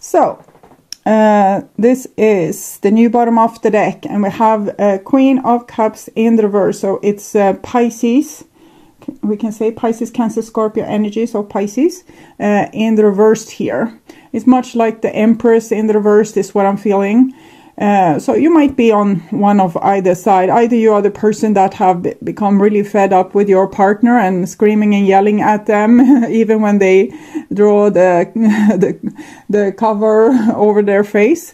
So this is the new bottom of the deck, and we have Queen of Cups in the reverse. So it's Pisces. We can say Pisces, Cancer, Scorpio energy. So Pisces in the reversed here. It's much like the Empress in the reverse is what I'm feeling. So you might be on one of either side. Either you are the person that have become really fed up with your partner and screaming and yelling at them even when they draw the cover over their face,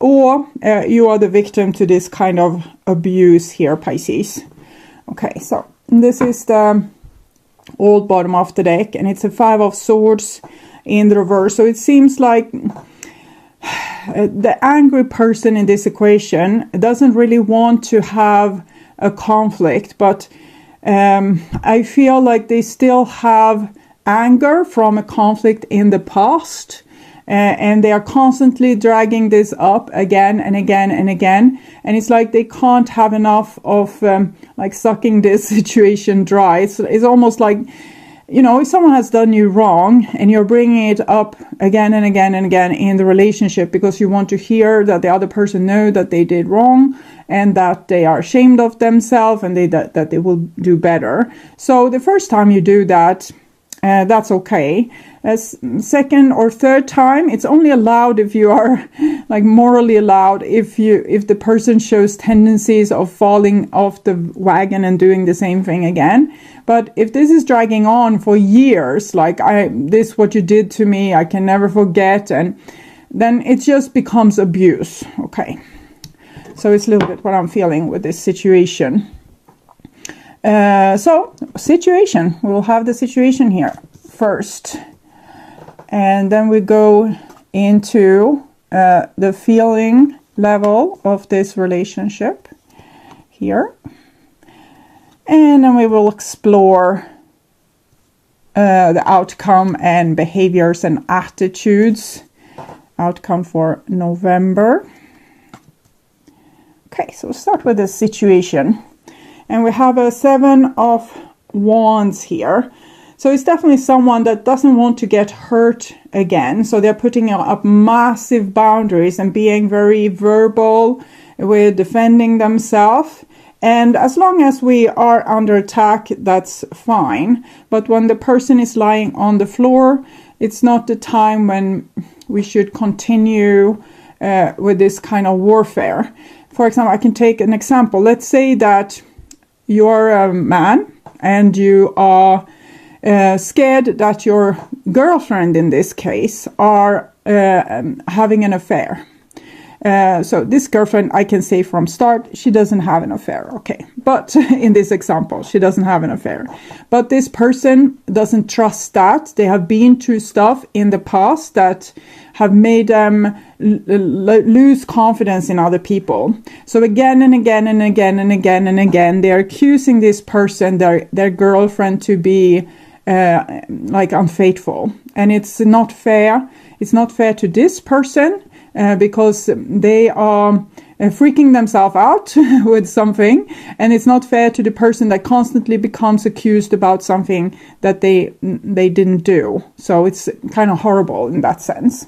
or you are the victim to this kind of abuse here, Pisces. Okay, so this is the old bottom of the deck, and it's a 5 of Swords in the reverse. So it seems like the angry person in this equation doesn't really want to have a conflict, but I feel like they still have anger from a conflict in the past, and they are constantly dragging this up again and again and again, and it's like they can't have enough of like sucking this situation dry. It's almost like, you know, if someone has done you wrong and you're bringing it up again and again and again in the relationship because you want to hear that the other person know that they did wrong and that they are ashamed of themselves and that they will do better. So the first time you do that, that's okay. As second or third time, it's only allowed if you are like morally allowed, if the person shows tendencies of falling off the wagon and doing the same thing again. But if this is dragging on for years, like this what you did to me, I can never forget, and then it just becomes abuse. Okay, so it's a little bit what I'm feeling with this situation. So situation, we'll have the situation here first, and then we go into the feeling level of this relationship here, and then we will explore the outcome and behaviors and attitudes. Outcome for November. Okay, so we'll start with the situation. And we have a 7 of Wands here. So it's definitely someone that doesn't want to get hurt again. So they're putting up massive boundaries and being very verbal with defending themselves. And as long as we are under attack, that's fine. But when the person is lying on the floor, it's not the time when we should continue with this kind of warfare. For example, I can take an example. Let's say that you're a man and you are scared that your girlfriend in this case are having an affair. So this girlfriend, I can say from start, she doesn't have an affair. Okay, but in this example, she doesn't have an affair. But this person doesn't trust that. They have been through stuff in the past that have made them lose confidence in other people. So again and again and again and again and again, they're accusing this person, their girlfriend, to be like unfaithful. And it's not fair. It's not fair to this person. Because they are freaking themselves out with something, and it's not fair to the person that constantly becomes accused about something that they didn't do. So it's kind of horrible in that sense.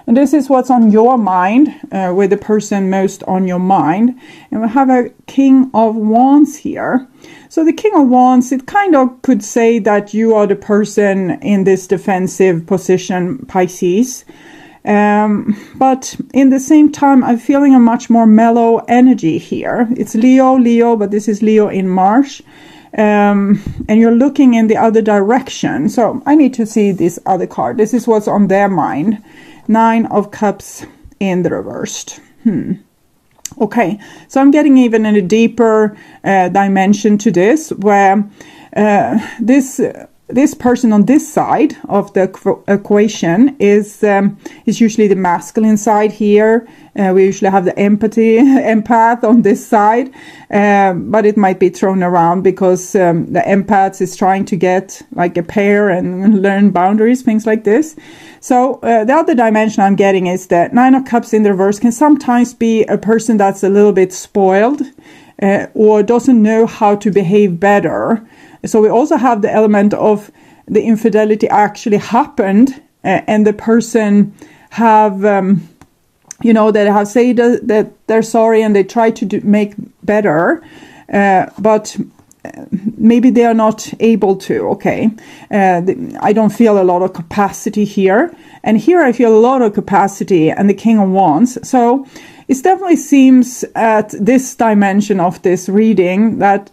And this is what's on your mind, with the person most on your mind. And we have a King of Wands here. So the King of Wands, it kind of could say that you are the person in this defensive position, Pisces. But in the same time, I'm feeling a much more mellow energy here. It's Leo, but this is Leo in March. And you're looking in the other direction. So I need to see this other card. This is what's on their mind. 9 of Cups in the reversed. Okay, so I'm getting even in a deeper dimension to this, where this person on this side of the equation is usually the masculine side here. We usually have the empath on this side, but it might be thrown around because the empath is trying to get like a pair and learn boundaries, things like this. So the other dimension I'm getting is that 9 of Cups in the reverse can sometimes be a person that's a little bit spoiled or doesn't know how to behave better. So we also have the element of the infidelity actually happened and the person have that have said that they're sorry and they try to make better, but maybe they are not able to. Okay, I don't feel a lot of capacity here, and here I feel a lot of capacity and the King of Wands. So it definitely seems at this dimension of this reading that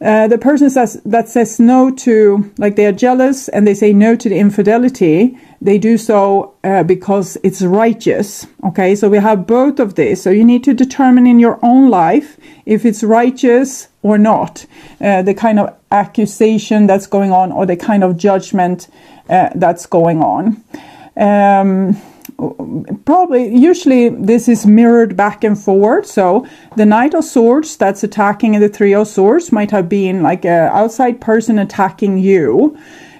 the person that says no to, like they are jealous and they say no to the infidelity, they do so because it's righteous. Okay, so we have both of this. So you need to determine in your own life if it's righteous or not, the kind of accusation that's going on or the kind of judgment that's going on. Usually this is mirrored back and forward. So the Knight of Swords that's attacking the Three of Swords might have been like an outside person attacking you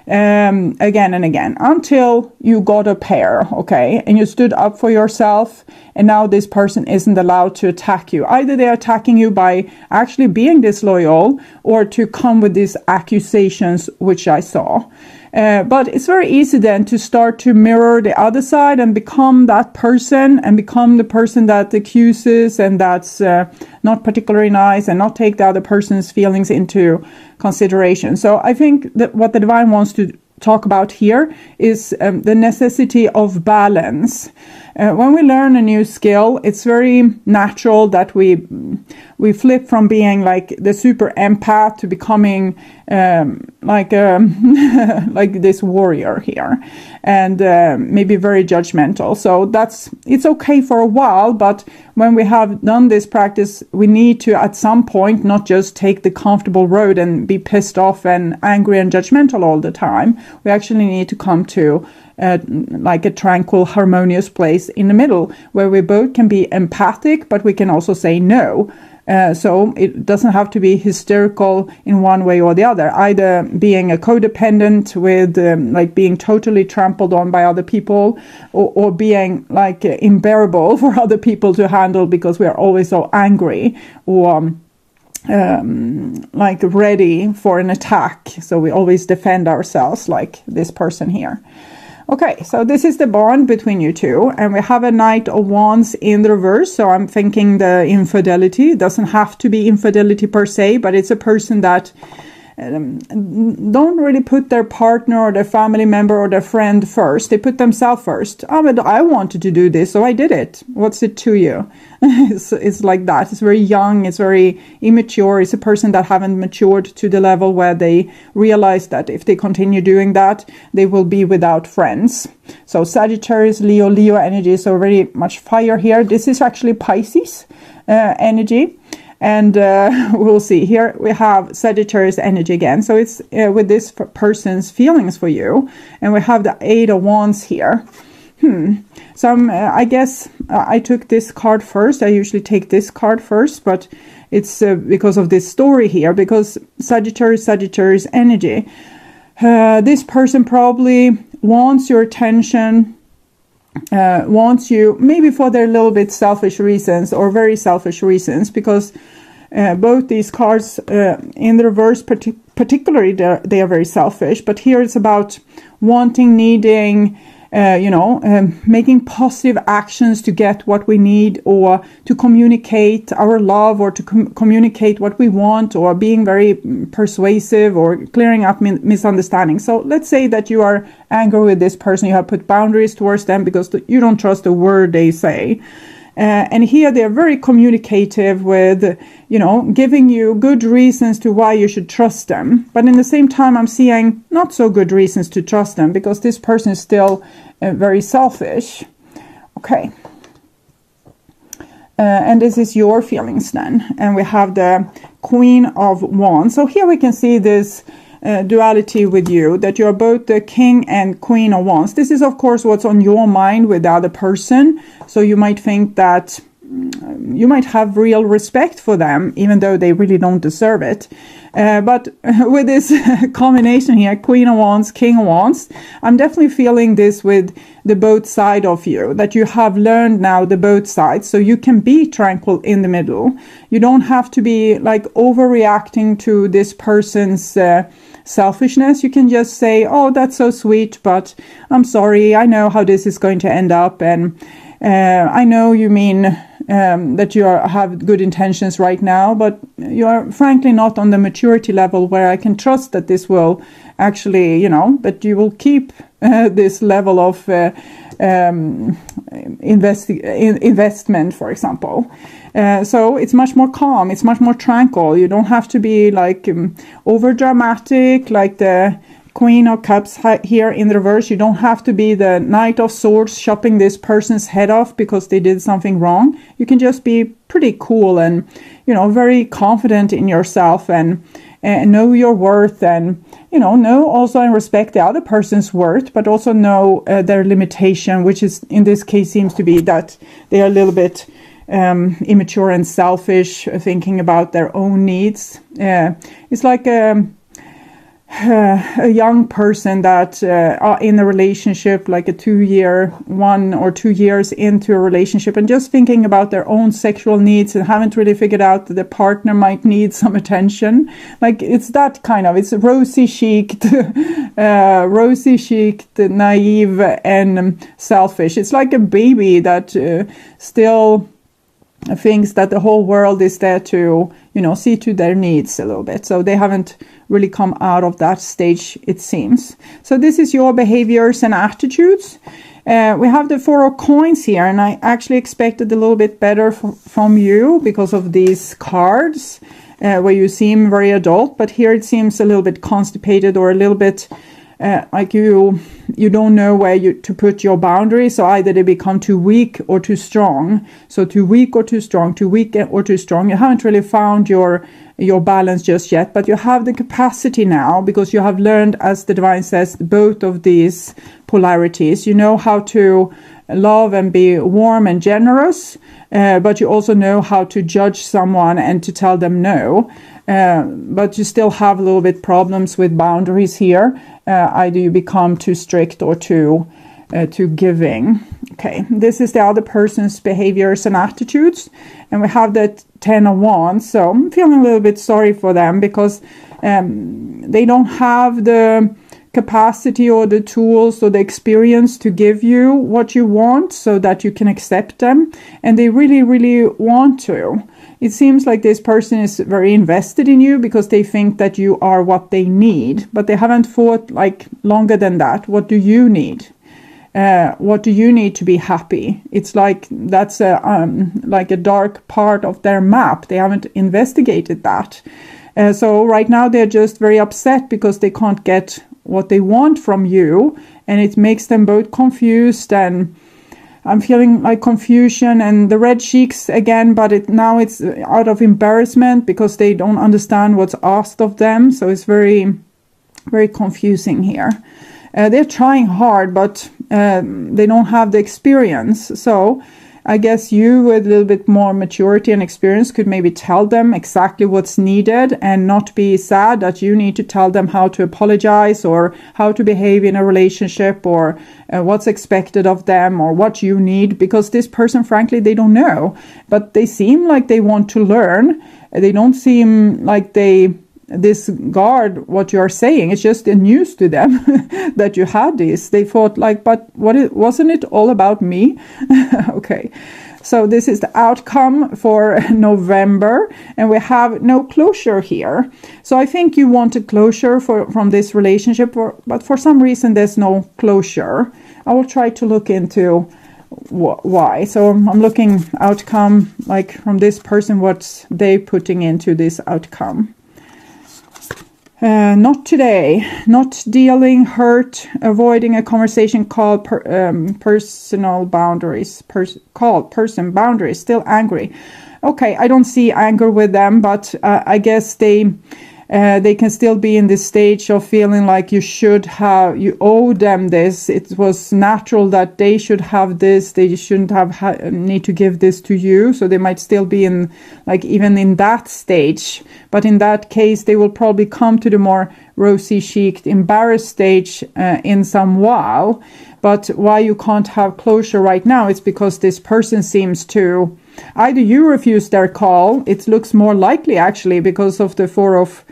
again and again until you got a pair, okay, and you stood up for yourself, and now this person isn't allowed to attack you. Either they're attacking you by actually being disloyal or to come with these accusations, which I saw. But it's very easy then to start to mirror the other side and become that person and become the person that accuses and that's not particularly nice and not take the other person's feelings into consideration. So I think that what the Divine wants to talk about here is the necessity of balance. When we learn a new skill, it's very natural that we flip from being like the super empath to becoming like this warrior here, and maybe very judgmental. So it's okay for a while, but when we have done this practice, we need to at some point not just take the comfortable road and be pissed off and angry and judgmental all the time. We actually need to come to like a tranquil, harmonious place in the middle where we both can be empathic, but we can also say no. So it doesn't have to be hysterical in one way or the other, either being a codependent with like being totally trampled on by other people, or being like unbearable for other people to handle because we are always so angry, or like ready for an attack. So we always defend ourselves like this person here. Okay, so this is the bond between you two, and we have a Knight of Wands in the reverse. So I'm thinking the infidelity. It doesn't have to be infidelity per se, but it's a person that don't really put their partner or their family member or their friend first. They put themselves first. Oh, but I wanted to do this, so I did it. What's it to you? It's like that. It's very young. It's very immature. It's a person that haven't matured to the level where they realize that if they continue doing that, they will be without friends. So Sagittarius, Leo energy. So very much fire here. This is actually Pisces energy. And we'll see here we have Sagittarius energy again. So it's with this person's feelings for you. And we have the Eight of Wands here. So I guess I took this card first. I usually take this card first, but it's because of this story here, because Sagittarius energy. This person probably wants your attention, wants you maybe for their little bit selfish reasons or very selfish reasons, because both these cards in the reverse particularly they are very selfish, but here it's about wanting, needing, making positive actions to get what we need, or to communicate our love, or to communicate what we want, or being very persuasive, or clearing up misunderstandings. So let's say that you are angry with this person, you have put boundaries towards them because you don't trust a word they say. And here they're very communicative with, giving you good reasons to why you should trust them. But in the same time, I'm seeing not so good reasons to trust them, because this person is still very selfish. Okay. And this is your feelings then. And we have the Queen of Wands. So here we can see this duality with you, that you're both the King and Queen of Wands. This is of course what's on your mind with the other person. So you might think that you might have real respect for them, even though they really don't deserve it. But with this combination here, Queen of Wands, King of Wands, I'm definitely feeling this with the both side of you, that you have learned now the both sides, so you can be tranquil in the middle. You don't have to be like overreacting to this person's selfishness. You can just say, oh, that's so sweet, but I'm sorry, I know how this is going to end up, and I know you mean that you have good intentions right now, but you are frankly not on the maturity level where I can trust that this will actually, that you will keep this level of investment, for example. So it's much more calm, it's much more tranquil. You don't have to be like over dramatic, like the Queen of Cups here in reverse. You don't have to be the Knight of Swords chopping this person's head off because they did something wrong. You can just be pretty cool and, very confident in yourself and know your worth, and, know also and respect the other person's worth, but also know their limitation, which is in this case seems to be that they are a little bit immature and selfish, thinking about their own needs. It's like a young person that are in a relationship, like a 1 or 2 years into a relationship, and just thinking about their own sexual needs and haven't really figured out that the partner might need some attention. Like it's that kind of, it's rosy-cheeked, naive and selfish. It's like a baby that still thinks that the whole world is there to, see to their needs a little bit. So they haven't really come out of that stage, it seems. So this is your behaviors and attitudes. We have the 4 of coins here, and I actually expected a little bit better from you because of these cards, where you seem very adult, but here it seems a little bit constipated, or a little bit like you don't know where to put your boundaries. So either they become too weak or too strong. So too weak or too strong, too weak or too strong. You haven't really found your balance just yet, but you have the capacity now, because you have learned, as the divine says, both of these polarities. You know how to love and be warm and generous, but you also know how to judge someone and to tell them no. But you still have a little bit problems with boundaries here. Either you become too strict or too giving. Okay, this is the other person's behaviors and attitudes, and we have the 10 of Wands. So I'm feeling a little bit sorry for them, because they don't have the capacity or the tools or the experience to give you what you want so that you can accept them, and they really, really want to. It seems like this person is very invested in you because they think that you are what they need, but they haven't thought like longer than that. What do you need? What do you need to be happy? It's like that's like a dark part of their map. They haven't investigated that. So right now they're just very upset because they can't get what they want from you, and it makes them both confused, and I'm feeling like confusion and the red cheeks again, but now it's out of embarrassment because they don't understand what's asked of them. So it's very, very confusing here. They're trying hard, but they don't have the experience. So I guess you, with a little bit more maturity and experience, could maybe tell them exactly what's needed and not be sad that you need to tell them how to apologize or how to behave in a relationship, or what's expected of them, or what you need, because this person, frankly, they don't know, but they seem like they want to learn. They don't seem like they disregard what you are saying. It's just a news to them that you had this. They thought like, but wasn't it all about me? Okay, so this is the outcome for November, and we have no closure here. So I think you want a closure from this relationship, but for some reason there's no closure. I will try to look into why. So I'm looking outcome, like from this person, what's they putting into this outcome. Not today, not dealing, hurt, avoiding a conversation called personal boundaries, person boundaries, still angry. Okay, I don't see anger with them, but I guess they can still be in this stage of feeling like you owe them this. It was natural that they should have this. They shouldn't need to give this to you. So they might still be in, like, even in that stage. But in that case, they will probably come to the more rosy-cheeked, embarrassed stage in some while. But why you can't have closure right now, it's because this person seems to, either you refuse their call. It looks more likely, actually, because of the 4 of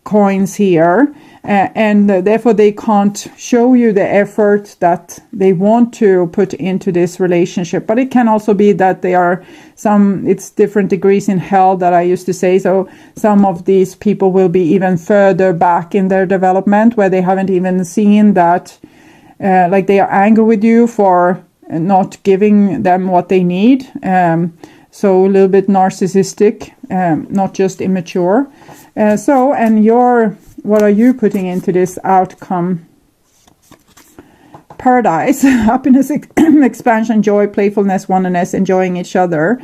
coins here, and therefore they can't show you the effort that they want to put into this relationship. But it can also be that they are it's different degrees in hell, that I used to say. So some of these people will be even further back in their development, where they haven't even seen that, like they are angry with you for not giving them what they need. So a little bit narcissistic, not just immature. What are you putting into this outcome? Paradise, happiness, expansion, joy, playfulness, oneness, enjoying each other.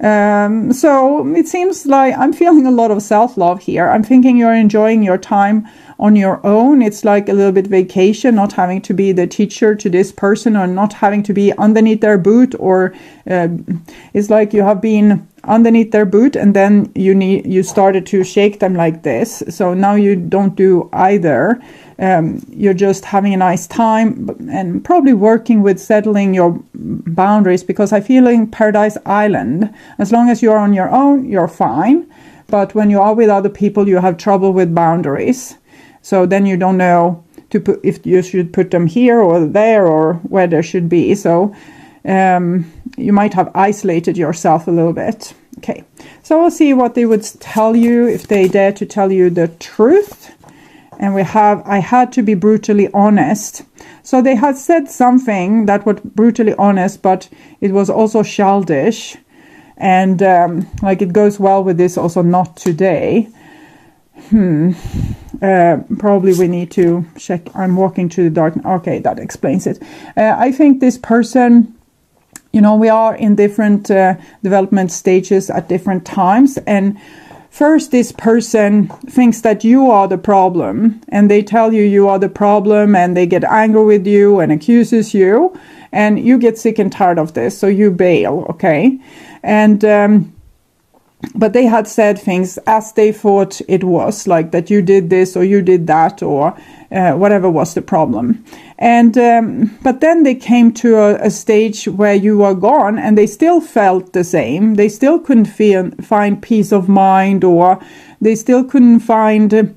So it seems like I'm feeling a lot of self-love here. I'm thinking you're enjoying your time on your own. It's like a little bit vacation, not having to be the teacher to this person, or not having to be underneath their boot, or it's like you have been underneath their boot and then you started to shake them like this. So now you don't do either. You're just having a nice time and probably working with settling your boundaries, because I feel in Paradise Island, as long as you're on your own, you're fine. But when you are with other people, you have trouble with boundaries. So then you don't know if you should put them here or there, or where they should be. So you might have isolated yourself a little bit. Okay, so we'll see what they would tell you if they dare to tell you the truth. And I had to be brutally honest. So they had said something that was brutally honest, but it was also childish. And like it goes well with this also, not today. Probably we need to check. I'm walking through the dark. Okay, that explains it. I think this person, we are in different development stages at different times. And first, this person thinks that you are the problem, and they tell you are the problem, and they get angry with you and accuses you, and you get sick and tired of this, so you bail, okay? And but they had said things as they thought it was, like that you did this or you did that, or whatever was the problem. And but then they came to a stage where you were gone, and they still felt the same. They still couldn't find peace of mind, or they still couldn't find,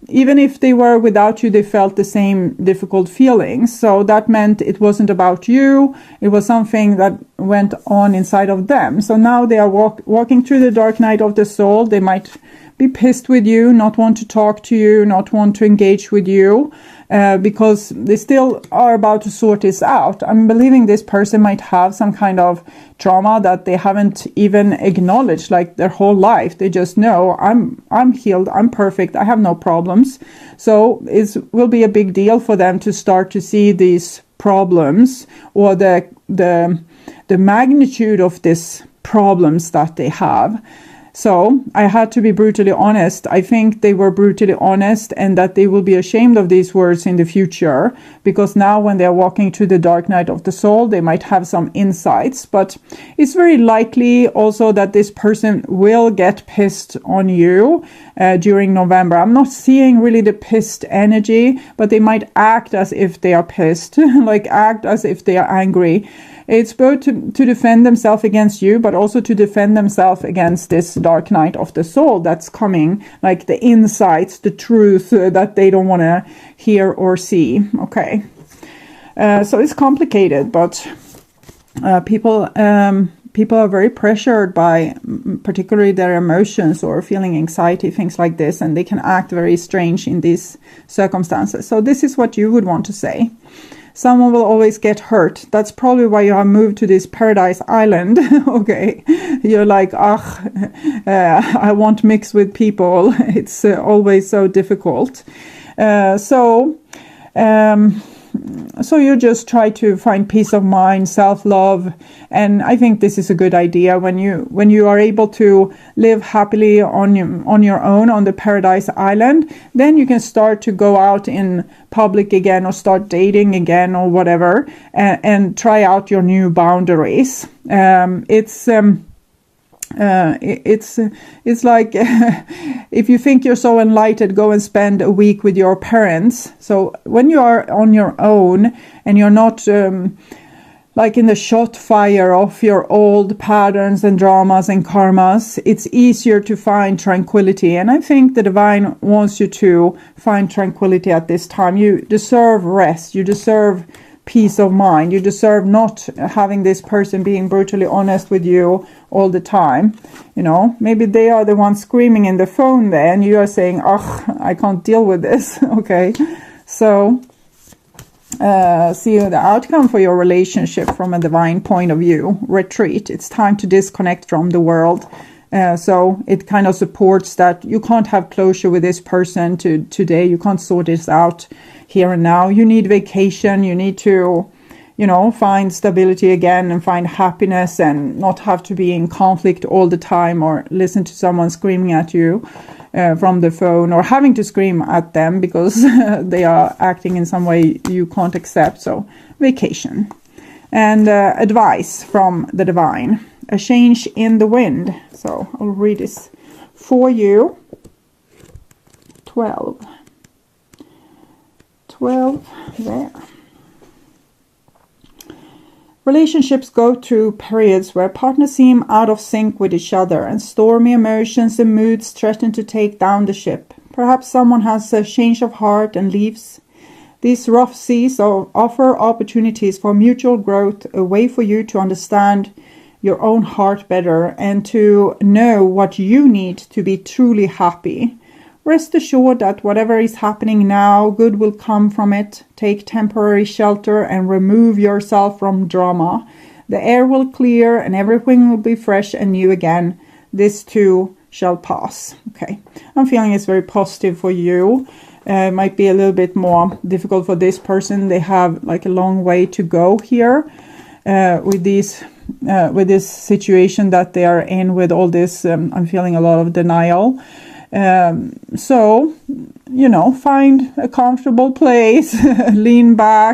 even if they were without you, they felt the same difficult feelings. So that meant it wasn't about you. It was something that went on inside of them. So now they are walking through the dark night of the soul. They might be pissed with you, not want to talk to you, not want to engage with you, because they still are about to sort this out. I'm believing this person might have some kind of trauma that they haven't even acknowledged, like their whole life. They just know, I'm healed, I'm perfect, I have no problems. So it will be a big deal for them to start to see these problems, or the magnitude of these problems that they have. So I had to be brutally honest. I think they were brutally honest, and that they will be ashamed of these words in the future, because now when they're walking through the dark night of the soul, they might have some insights. But it's very likely also that this person will get pissed on you during November. I'm not seeing really the pissed energy, but they might act as if they are pissed, like act as if they are angry. It's both to defend themselves against you, but also to defend themselves against this dark night of the soul that's coming, like the insights, the truth that they don't want to hear or see. Okay. So it's complicated, but people are very pressured by particularly their emotions, or feeling anxiety, things like this, and they can act very strange in these circumstances. So this is what you would want to say. Someone will always get hurt. That's probably why you have moved to this Paradise Island. Okay. You're like, I won't mix with people. It's always so difficult. So you just try to find peace of mind, self-love, and I think this is a good idea. When you are able to live happily on your own on the Paradise Island, then you can start to go out in public again, or start dating again, or whatever, and try out your new boundaries. It's like if you think you're so enlightened, go and spend a week with your parents. So when you are on your own and you're not like in the shot fire of your old patterns and dramas and karmas, it's easier to find tranquility. And I think the divine wants you to find tranquility at this time. You deserve rest. You deserve peace of mind. You deserve not having this person being brutally honest with you all the time. You know, maybe they are the ones screaming in the phone there and you are saying, oh, I can't deal with this. Okay. So see the outcome for your relationship from a divine point of view. Retreat. It's time to disconnect from the world. So it kind of supports that you can't have closure with this person today. You can't sort this out here and now. You need vacation. You need to, you know, find stability again and find happiness and not have to be in conflict all the time or listen to someone screaming at you from the phone, or having to scream at them because they are acting in some way you can't accept. So vacation. And advice from the divine. A change in the wind. So I'll read this for you. 12 there. Relationships go through periods where partners seem out of sync with each other, and stormy emotions and moods threaten to take down the ship. Perhaps someone has a change of heart and leaves. These rough seas offer opportunities for mutual growth, a way for you to understand your own heart better and to know what you need to be truly happy. Rest assured that whatever is happening now, good will come from it. Take temporary shelter and remove yourself from drama. The air will clear and everything will be fresh and new again. This too shall pass. Okay, I'm feeling it's very positive for you. It might be a little bit more difficult for this person. They have like a long way to go here with this situation that they are in, with all this. I'm feeling a lot of denial. So, you know, find a comfortable place, lean back,